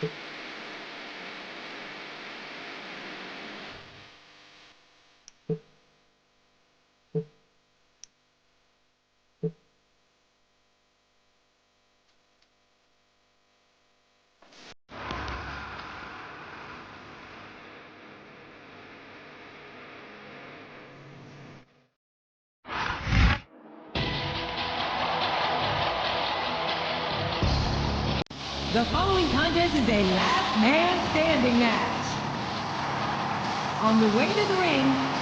The following contest is a last man standing match. On the way to the ring,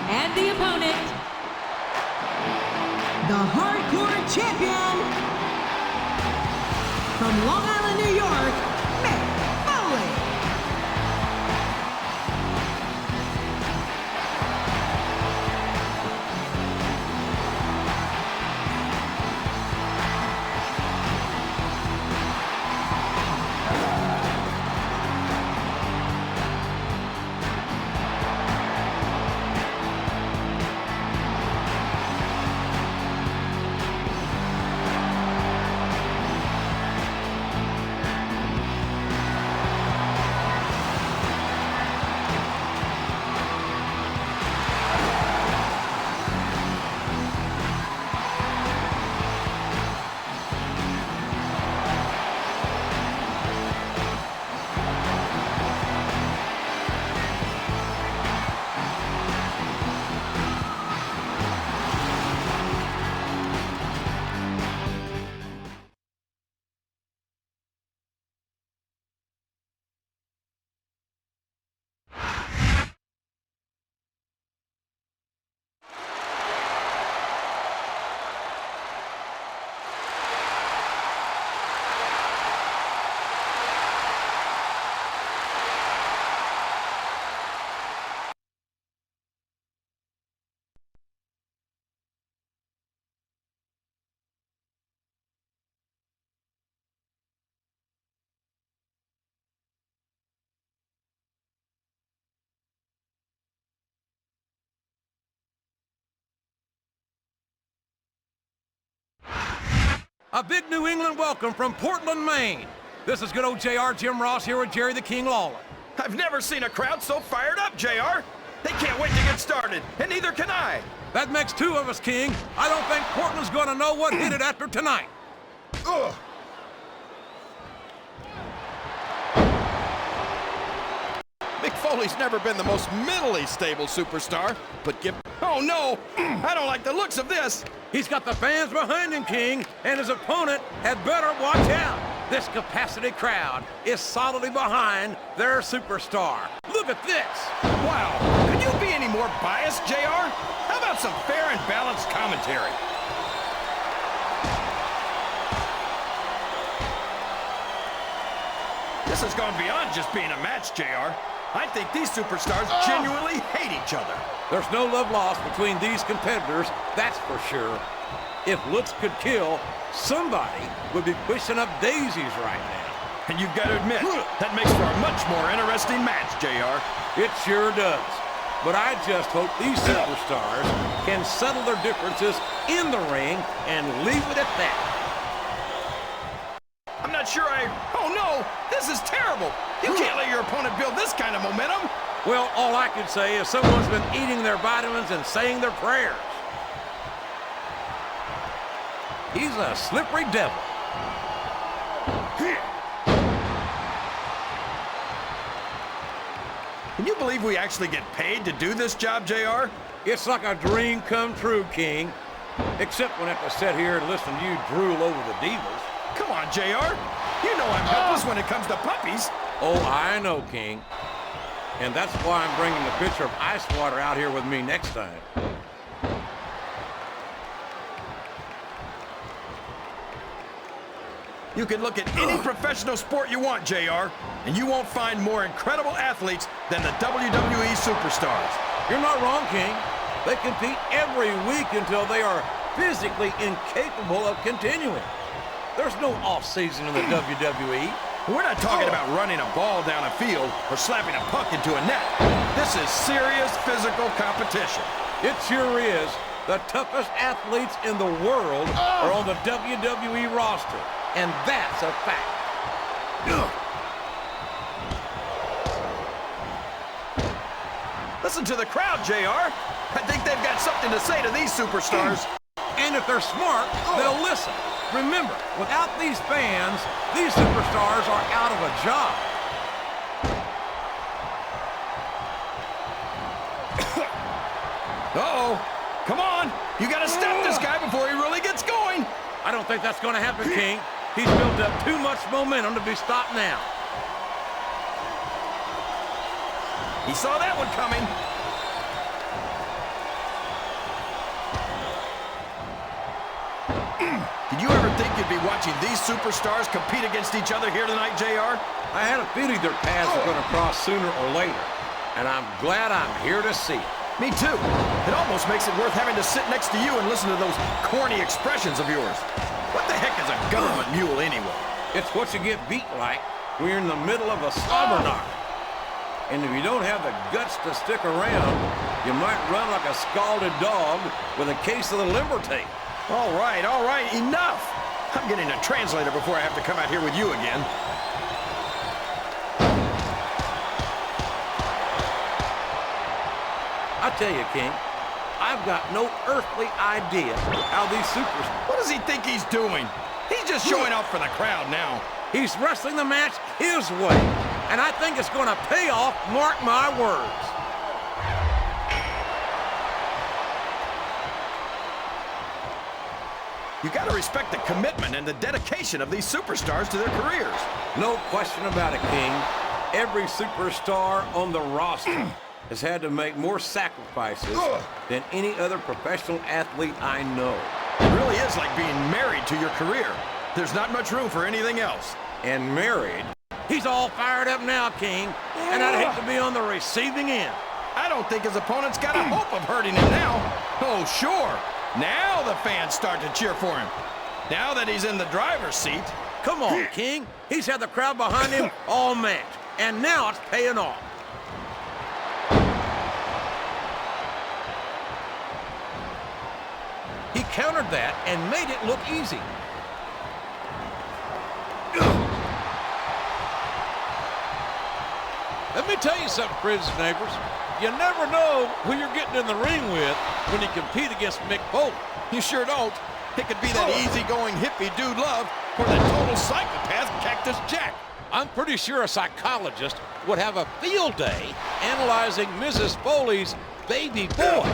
and the opponent, the Hardcore Champion, from Long Island, New York, Mick Foley. A big New England welcome from Portland, Maine. This is good old JR Jim Ross here with Jerry the King Lawler. I've never seen a crowd so fired up, JR. They can't wait to get started, and neither can I. That makes two of us, King. I don't think Portland's gonna know what hit it after tonight. Ugh. Mick Foley's never been the most mentally stable superstar, but Oh no! I don't like the looks of this! He's got the fans behind him, King, and his opponent had better watch out. This capacity crowd is solidly behind their superstar. Look at this! Wow! Could you be any more biased, JR? How about some fair and balanced commentary? This has gone beyond just being a match, JR. I think these superstars genuinely hate each other. There's no love lost between these competitors, that's for sure. If looks could kill, somebody would be pushing up daisies right now. And you've got to admit, that makes for a much more interesting match, JR. It sure does. But I just hope these superstars can settle their differences in the ring and leave it at that. I'm not sure Oh no! This is terrible! You can't let your opponent build this kind of momentum! Well, all I can say is someone's been eating their vitamins and saying their prayers. He's a slippery devil. Can you believe we actually get paid to do this job, JR? It's like a dream come true, King. Except when I have to sit here and listen to you drool over the divas. Come on, JR. You know I'm helpless when it comes to puppies. Oh, I know, King. And that's why I'm bringing the pitcher of ice water out here with me next time. You can look at any professional sport you want, JR, and you won't find more incredible athletes than the WWE superstars. You're not wrong, King. They compete every week until they are physically incapable of continuing. There's no off-season in the WWE. We're not talking about running a ball down a field or slapping a puck into a net. This is serious physical competition. It sure is. The toughest athletes in the world are on the WWE roster, and that's a fact. Listen to the crowd, JR. I think they've got something to say to these superstars. And if they're smart, they'll listen. Remember, without these fans, these superstars are out of a job. Uh-oh. Come on. You got to stop this guy before he really gets going. I don't think that's going to happen, King. He's built up too much momentum to be stopped now. He saw that one coming. Did you ever think you'd be watching these superstars compete against each other here tonight, JR? I had a feeling their paths were going to cross sooner or later, and I'm glad I'm here to see it. Me too. It almost makes it worth having to sit next to you and listen to those corny expressions of yours. What the heck is a government mule anyway? It's what you get beat like when you're in the middle of a slobber knock. And if you don't have the guts to stick around, you might run like a scalded dog with a case of the limber tape. All right, enough. I'm getting a translator before I have to come out here with you again. I tell you, King, I've got no earthly idea how these superstars... What does he think he's doing? He's just showing off for the crowd now. He's wrestling the match his way, and I think it's going to pay off, mark my words. You got to respect the commitment and the dedication of these superstars to their careers. No question about it, King. Every superstar on the roster has had to make more sacrifices than any other professional athlete I know. It really is like being married to your career. There's not much room for anything else. And married? He's all fired up now, King, and I'd hate to be on the receiving end. I don't think his opponent's got a hope of hurting him now. Oh, sure. Now the fans start to cheer for him. Now that he's in the driver's seat. Come on, King. He's had the crowd behind him all match, and now it's paying off. He countered that and made it look easy. Let me tell you something, friends and neighbors. You never know who you're getting in the ring with when you compete against Mick Foley. You sure don't. It could be that easygoing hippie dude Love or that total psychopath Cactus Jack. I'm pretty sure a psychologist would have a field day analyzing Mrs. Foley's baby boy.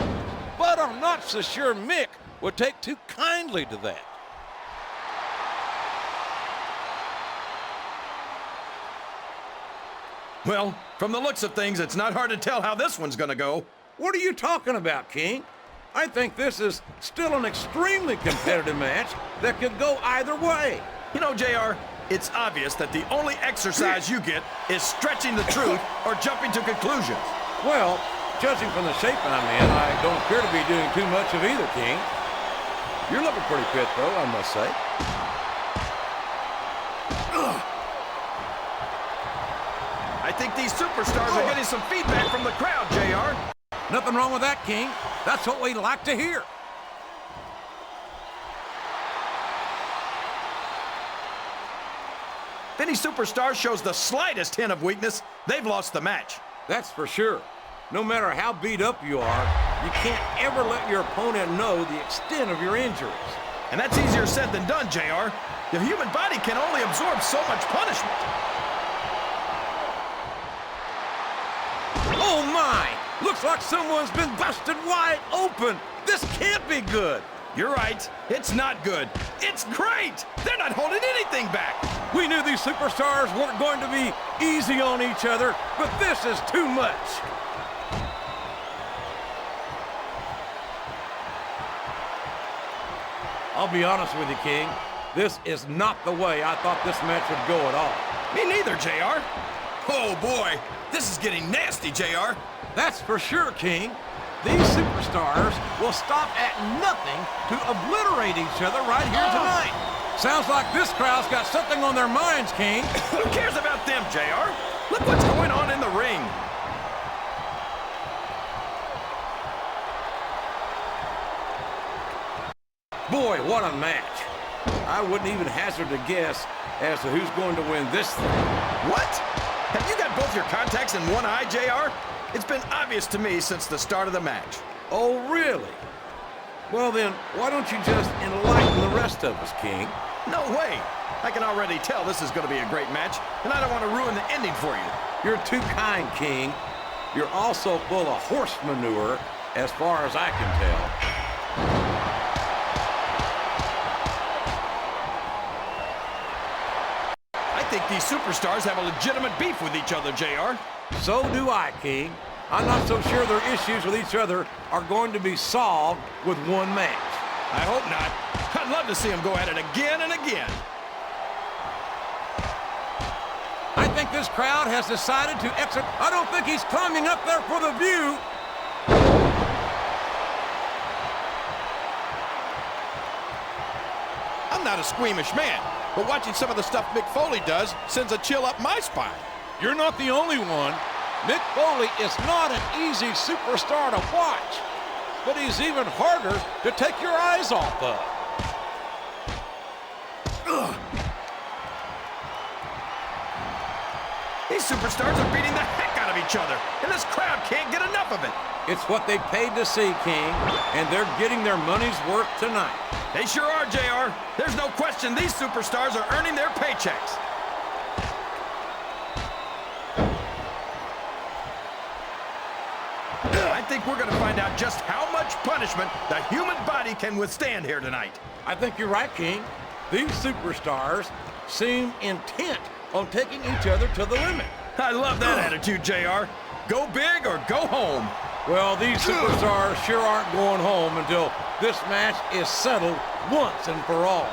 But I'm not so sure Mick would take too kindly to that. Well, from the looks of things, it's not hard to tell how this one's gonna go. What are you talking about, King? I think this is still an extremely competitive match that could go either way. You know, JR, it's obvious that the only exercise you get is stretching the truth or jumping to conclusions. Well, judging from the shape I'm in, I don't appear to be doing too much of either, King. You're looking pretty fit, though, I must say. I think these superstars are getting some feedback from the crowd, JR. Nothing wrong with that, King. That's what we like to hear. If any superstar shows the slightest hint of weakness, they've lost the match. That's for sure. No matter how beat up you are, you can't ever let your opponent know the extent of your injuries. And that's easier said than done, JR. The human body can only absorb so much punishment. Looks like someone's been busted wide open. This can't be good. You're right. It's not good. It's great. They're not holding anything back. We knew these superstars weren't going to be easy on each other, but this is too much. I'll be honest with you, King. This is not the way I thought this match would go at all. Me neither, JR. Oh, boy. This is getting nasty, JR. That's for sure, King. These superstars will stop at nothing to obliterate each other right here tonight. Sounds like this crowd's got something on their minds, King. Who cares about them, JR? Look what's going on in the ring. Boy, what a match. I wouldn't even hazard a guess as to who's going to win this thing. What? Have you got both your contacts in one eye, JR? It's been obvious to me since the start of the match. Oh, really? Well then, why don't you just enlighten the rest of us, King? No way. I can already tell this is going to be a great match, and I don't want to ruin the ending for you. You're too kind, King. You're also full of horse manure, as far as I can tell. I think these superstars have a legitimate beef with each other, JR. So do I, King. I'm not so sure their issues with each other are going to be solved with one match. I hope not. I'd love to see them go at it again and again. I think this crowd has decided to exit. I don't think he's climbing up there for the view. I'm not a squeamish man, but watching some of the stuff Mick Foley does sends a chill up my spine. You're not the only one. Mick Foley is not an easy superstar to watch, but he's even harder to take your eyes off of. Ugh. These superstars are beating the heck out of each other, and this crowd can't get enough of it. It's what they paid to see, King, and they're getting their money's worth tonight. They sure are, JR. There's no question these superstars are earning their paychecks. I think we're going to find out just how much punishment the human body can withstand here tonight. I think you're right, King. These superstars seem intent on taking each other to the limit. I love that attitude, JR. Go big or go home. Well, these superstars sure aren't going home until this match is settled once and for all.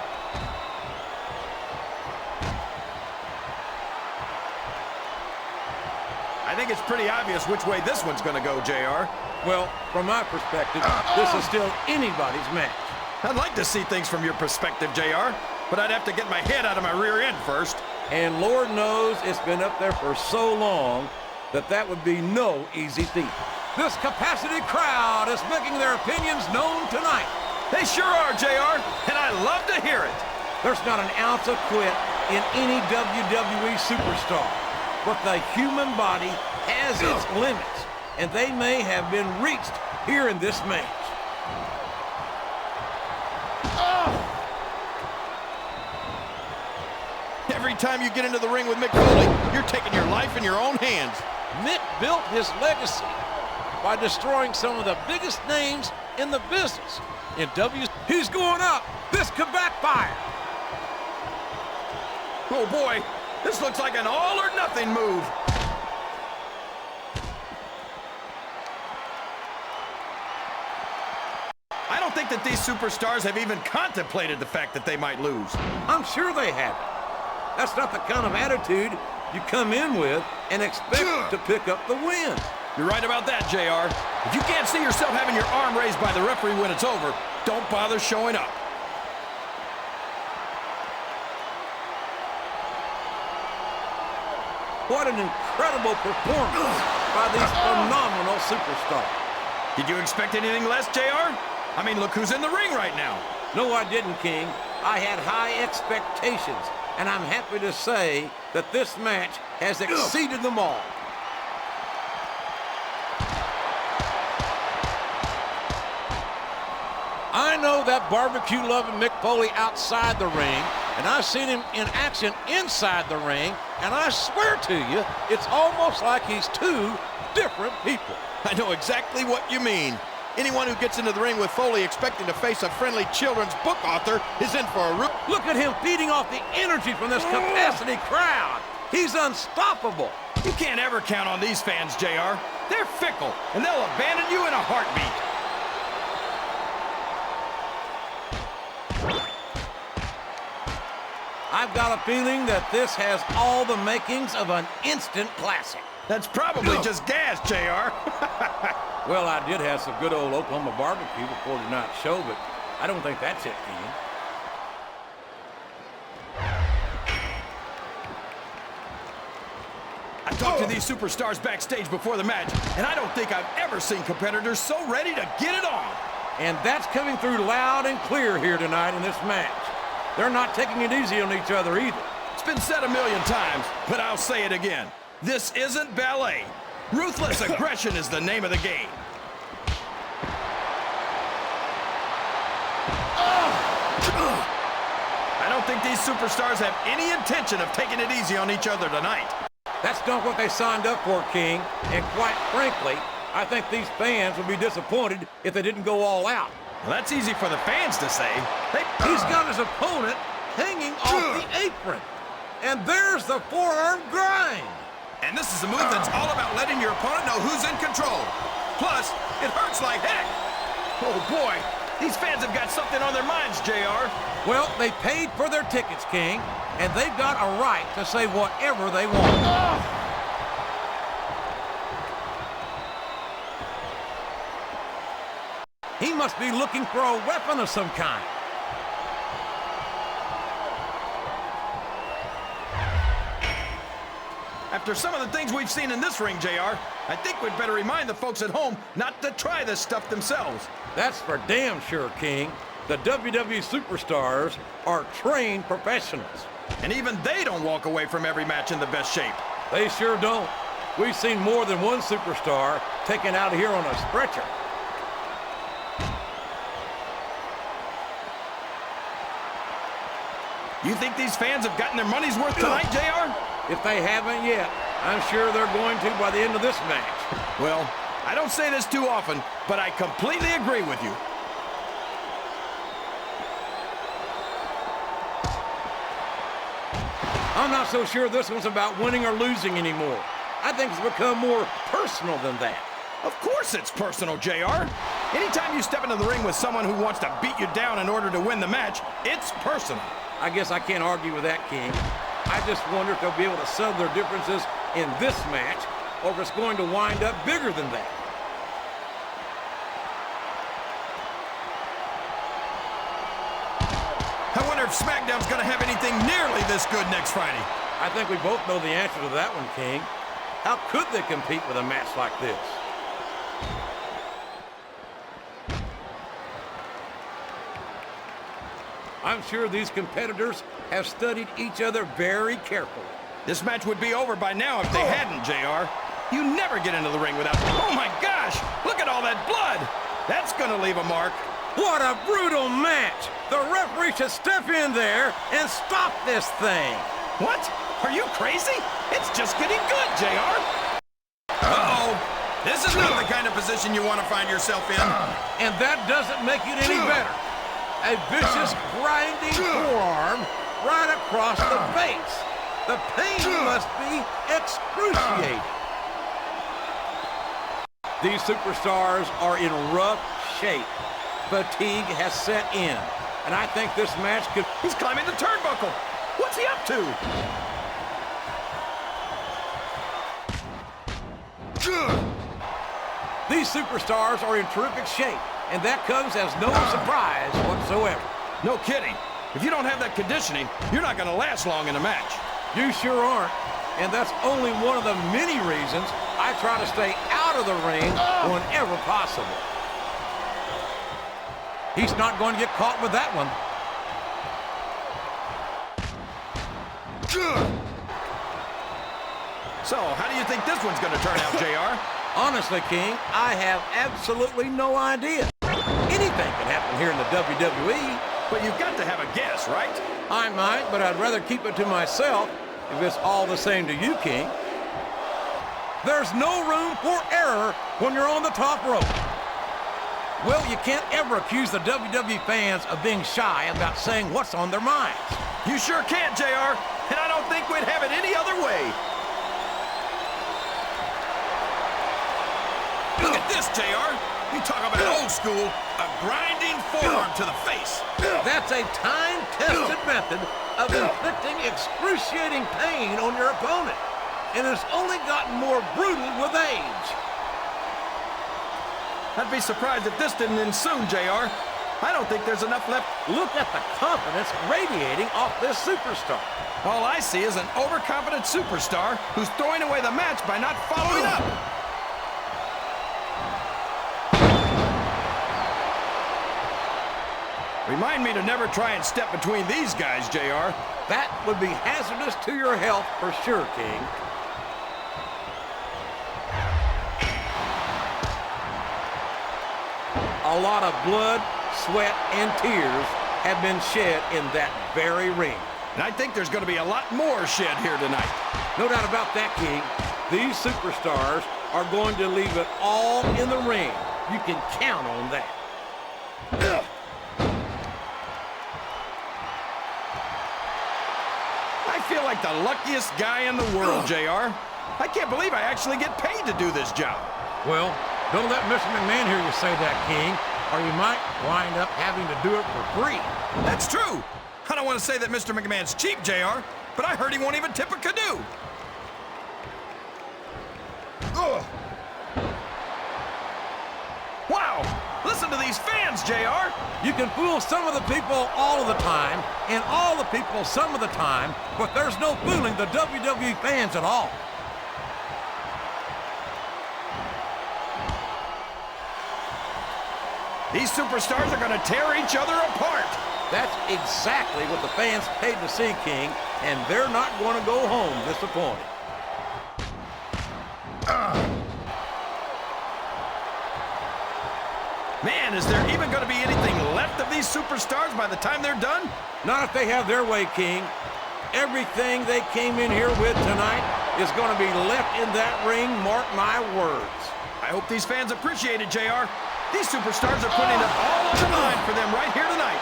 I think it's pretty obvious which way this one's going to go, JR. Well, from my perspective, this is still anybody's match. I'd like to see things from your perspective, JR, but I'd have to get my head out of my rear end first. And Lord knows it's been up there for so long that that would be no easy feat. This capacity crowd is making their opinions known tonight. They sure are, JR, and I love to hear it. There's not an ounce of quit in any WWE superstar, but the human body has its limits, and they may have been reached here in this match. Every time you get into the ring with Mick Foley, you're taking your life in your own hands. Mick built his legacy by destroying some of the biggest names in the business. He's going up. This could backfire. Oh boy, this looks like an all or nothing move. I don't think that these superstars have even contemplated the fact that they might lose. I'm sure they haven't. That's not the kind of attitude you come in with and expect to pick up the win. You're right about that, JR. If you can't see yourself having your arm raised by the referee when it's over, don't bother showing up. What an incredible performance by these phenomenal superstars. Did you expect anything less, JR? I mean, look who's in the ring right now. No, I didn't, King. I had high expectations, and I'm happy to say that this match has exceeded them all. I know that barbecue-loving Mick Foley outside the ring, and I've seen him in action inside the ring, and I swear to you, it's almost like he's too different people. I know exactly what you mean. Anyone who gets into the ring with Foley expecting to face a friendly children's book author is in for a Look at him feeding off the energy from this capacity crowd. He's unstoppable. You can't ever count on these fans, JR. They're fickle, and they'll abandon you in a heartbeat. I've got a feeling that this has all the makings of an instant classic. That's probably just gas, JR. Well, I did have some good old Oklahoma barbecue before tonight's show, but I don't think that's it, King. I talked to these superstars backstage before the match, and I don't think I've ever seen competitors so ready to get it on. And that's coming through loud and clear here tonight in this match. They're not taking it easy on each other either. It's been said a million times, but I'll say it again. This isn't ballet. Ruthless aggression is the name of the game. I don't think these superstars have any intention of taking it easy on each other tonight. That's not what they signed up for, King. And quite frankly, I think these fans would be disappointed if they didn't go all out. Well, that's easy for the fans to say. He's got his opponent hanging off the apron. And there's the forearm grind. And this is a move that's all about letting your opponent know who's in control. Plus, it hurts like heck. Oh, boy. These fans have got something on their minds, JR. Well, they paid for their tickets, King, and they've got a right to say whatever they want. He must be looking for a weapon of some kind. After some of the things we've seen in this ring, JR, I think we'd better remind the folks at home not to try this stuff themselves. That's for damn sure, King. The WWE superstars are trained professionals. And even they don't walk away from every match in the best shape. They sure don't. We've seen more than one superstar taken out of here on a stretcher. You think these fans have gotten their money's worth tonight, JR? If they haven't yet, I'm sure they're going to by the end of this match. Well, I don't say this too often, but I completely agree with you. I'm not so sure this one's about winning or losing anymore. I think it's become more personal than that. Of course it's personal, JR. Anytime you step into the ring with someone who wants to beat you down in order to win the match, it's personal. I guess I can't argue with that, King. I just wonder if they'll be able to settle their differences in this match, or if it's going to wind up bigger than that. I wonder if Smackdown's going to have anything nearly this good next Friday. I think we both know the answer to that one, King. How could they compete with a match like this? I'm sure these competitors have studied each other very carefully. This match would be over by now if they hadn't, JR. You never get into the ring without... Oh, my gosh! Look at all that blood! That's going to leave a mark. What a brutal match! The referee should step in there and stop this thing. What? Are you crazy? It's just getting good, JR. Uh-oh. This is not the kind of position you want to find yourself in. And that doesn't make it any better. A vicious, grinding forearm right across the face. The pain must be excruciating. These superstars are in rough shape. Fatigue has set in, and I think this match could... He's climbing the turnbuckle. What's he up to? These superstars are in terrific shape, and that comes as no surprise whatsoever. No kidding. If you don't have that conditioning, you're not going to last long in a match. You sure aren't, and that's only one of the many reasons I try to stay out of the ring whenever possible. He's not going to get caught with that one. So, how do you think this one's going to turn out, JR? Honestly, King, I have absolutely no idea. Anything can happen here in the WWE. But you've got to have a guess, right? I might, but I'd rather keep it to myself if it's all the same to you, King. There's no room for error when you're on the top rope. Well, you can't ever accuse the WWE fans of being shy about saying what's on their minds. You sure can't, JR, and I don't think we'd have it any other way. Look at this, JR. You talk about old school, a grinding forearm to the face. That's a time-tested method of inflicting excruciating pain on your opponent, and it's only gotten more brutal with age. I'd be surprised if this didn't end soon, JR. I don't think there's enough left. Look at the confidence radiating off this superstar. All I see is an overconfident superstar who's throwing away the match by not following up. Remind me to never try and step between these guys, JR. That would be hazardous to your health for sure, King. A lot of blood, sweat, and tears have been shed in that very ring. And I think there's going to be a lot more shed here tonight. No doubt about that, King. These superstars are going to leave it all in the ring. You can count on that. I feel like the luckiest guy in the world, JR. I can't believe I actually get paid to do this job. Well, don't let Mr. McMahon hear you say that, King, or you might wind up having to do it for free. That's true. I don't want to say that Mr. McMahon's cheap, JR, but I heard he won't even tip a canoe. Ugh. Wow, listen to these fans, JR. You can fool some of the people all of the time, and all the people some of the time, but there's no fooling the WWE fans at all. These superstars are going to tear each other apart. That's exactly what the fans paid to see, King, and they're not going to go home disappointed. Man, is there even going to be anything left of these superstars by the time they're done? Not if they have their way, King. Everything they came in here with tonight is going to be left in that ring, mark my words. I hope these fans appreciate it, JR. These superstars are putting it all on the line for them right here tonight.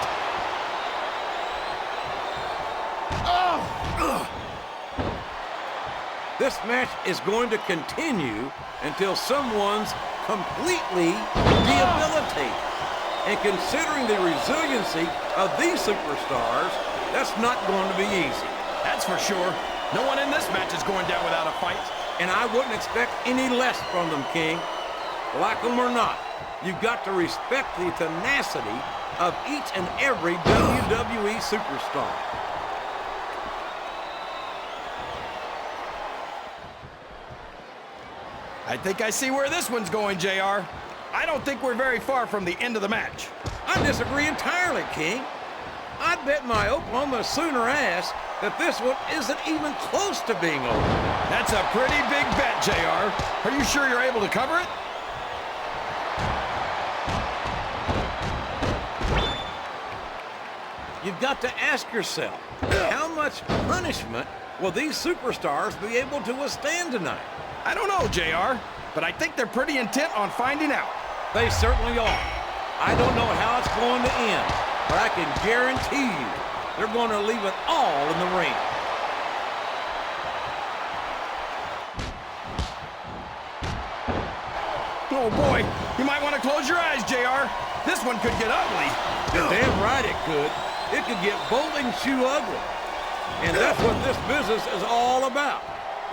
This match is going to continue until someone's completely debilitated. And considering the resiliency of these superstars, that's not going to be easy. That's for sure. No one in this match is going down without a fight. And I wouldn't expect any less from them, King. Like them or not, you've got to respect the tenacity of each and every WWE superstar. I think I see where this one's going, JR. I don't think we're very far from the end of the match. I disagree entirely, King. I'd bet my Oklahoma Sooner ass that this one isn't even close to being over. That's a pretty big bet, JR. Are you sure you're able to cover it? You've got to ask yourself, how much punishment will these superstars be able to withstand tonight? I don't know, JR, but I think they're pretty intent on finding out. They certainly are. I don't know how it's going to end, but I can guarantee you they're going to leave it all in the ring. Oh, boy, you might want to close your eyes, JR. This one could get ugly. You're damn right it could. It could get bowling shoe ugly. And that's what this business is all about.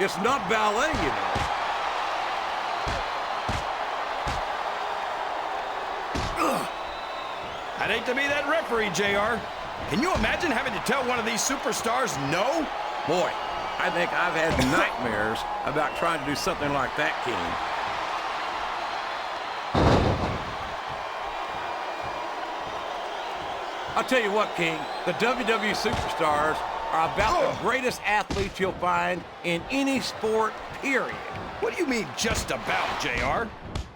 It's not ballet, you know. I'd hate to be that referee, JR. Can you imagine having to tell one of these superstars no? Boy, I think I've had nightmares about trying to do something like that, King. I'll tell you what, King, the WWE superstars are about the greatest athletes you'll find in any sport, period. What do you mean, just about, JR?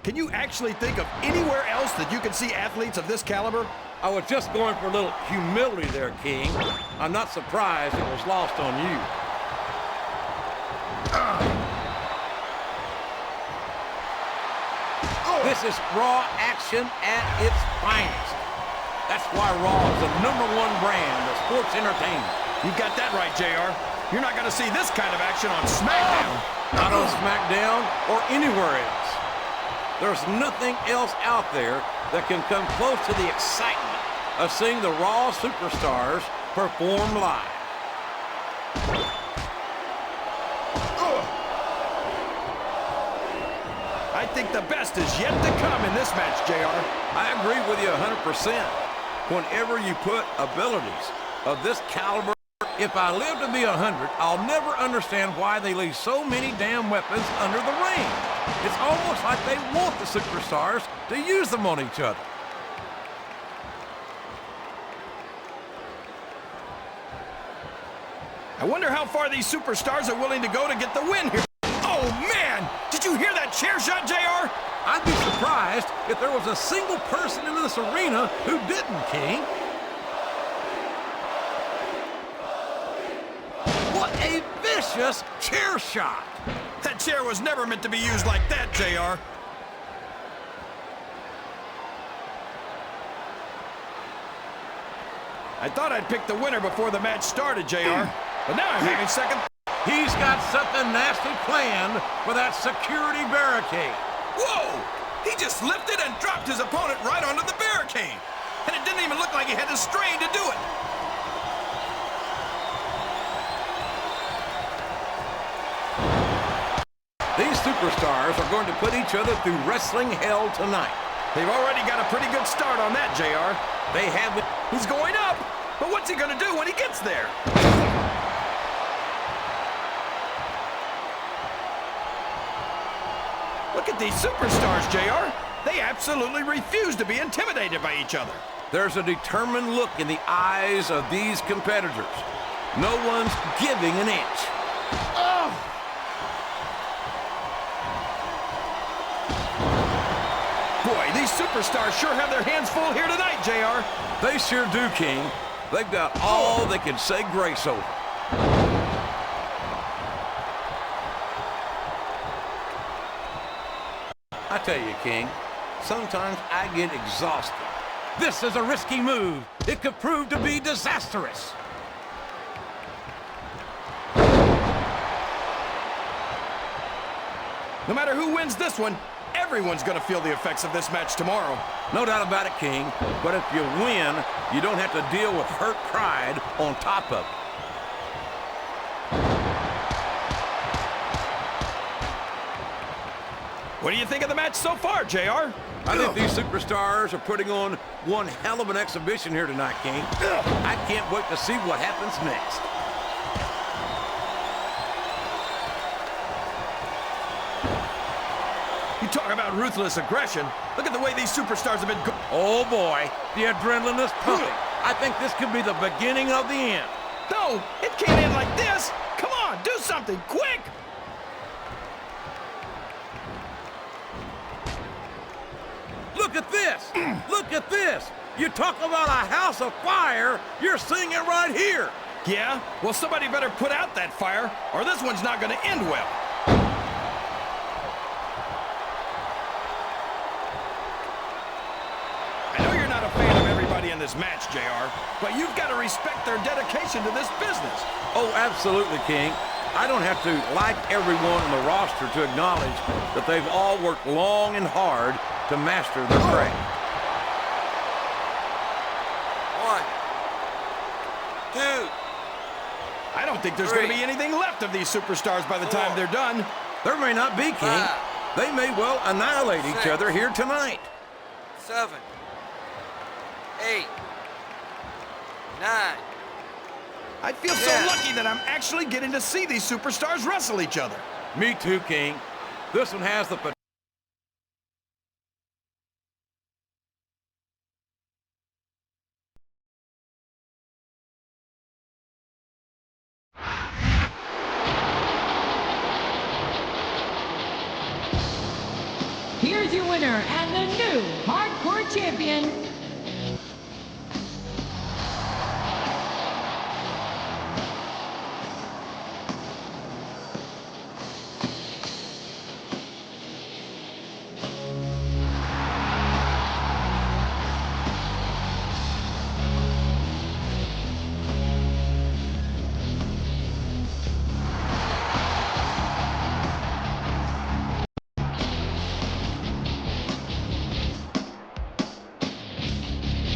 Can you actually think of anywhere else that you can see athletes of this caliber? I was just going for a little humility there, King. I'm not surprised it was lost on you. This is Raw action at its finest. That's why Raw is the #1 brand of sports entertainment. You got that right, JR. You're not going to see this kind of action on SmackDown. Not on SmackDown or anywhere else. There's nothing else out there that can come close to the excitement of seeing the Raw superstars perform live. I think the best is yet to come in this match, JR. I agree with you 100%. Whenever you put abilities of this caliber, if I live to be 100, I'll never understand why they leave so many damn weapons under the ring. It's almost like they want the superstars to use them on each other. I wonder how far these superstars are willing to go to get the win here. Oh, man! Did you hear that chair shot, JR? I'd be surprised if there was a single person in this arena who didn't, King. What a vicious chair shot! That chair was never meant to be used like that, JR. I thought I'd pick the winner before the match started, JR. But now I'm having second... He's got something nasty planned for that security barricade. Whoa! He just lifted and dropped his opponent right onto the barricade. And it didn't even look like he had the strain to do it. These superstars are going to put each other through wrestling hell tonight. They've already got a pretty good start on that, JR. They have it. He's going up, but what's he going to do when he gets there? Look at these superstars, JR. They absolutely refuse to be intimidated by each other. There's a determined look in the eyes of these competitors. No one's giving an inch. Oh! Boy, these superstars sure have their hands full here tonight, JR. They sure do, King. They've got all they can say grace over. I tell you, King, sometimes I get exhausted. This is a risky move. It could prove to be disastrous. No matter who wins this one, everyone's going to feel the effects of this match tomorrow. No doubt about it, King. But if you win, you don't have to deal with hurt pride on top of it. What do you think of the match so far, JR? I think these superstars are putting on one hell of an exhibition here tonight, King. I can't wait to see what happens next. You talk about ruthless aggression. Look at the way these superstars have been going. Oh, boy. The adrenaline is pumping. I think this could be the beginning of the end. No, it can't end like this. Come on, do something, quick! Look at this! Look at this! You talk about a house of fire, you're seeing it right here! Yeah? Well, somebody better put out that fire, or this one's not going to end well. I know you're not a fan of everybody in this match, JR, but you've got to respect their dedication to this business. Oh, absolutely, King. I don't have to like everyone on the roster to acknowledge that they've all worked long and hard to master their craft. 1, 2. I don't think there's going to be anything left of these superstars by the time they're done. There may not be, King. 5, They may well annihilate each 6, other here tonight. 7, 8, 9. I feel so Yeah. lucky that I'm actually getting to see these superstars wrestle each other. Me too, King. This one has the potential. Here's your winner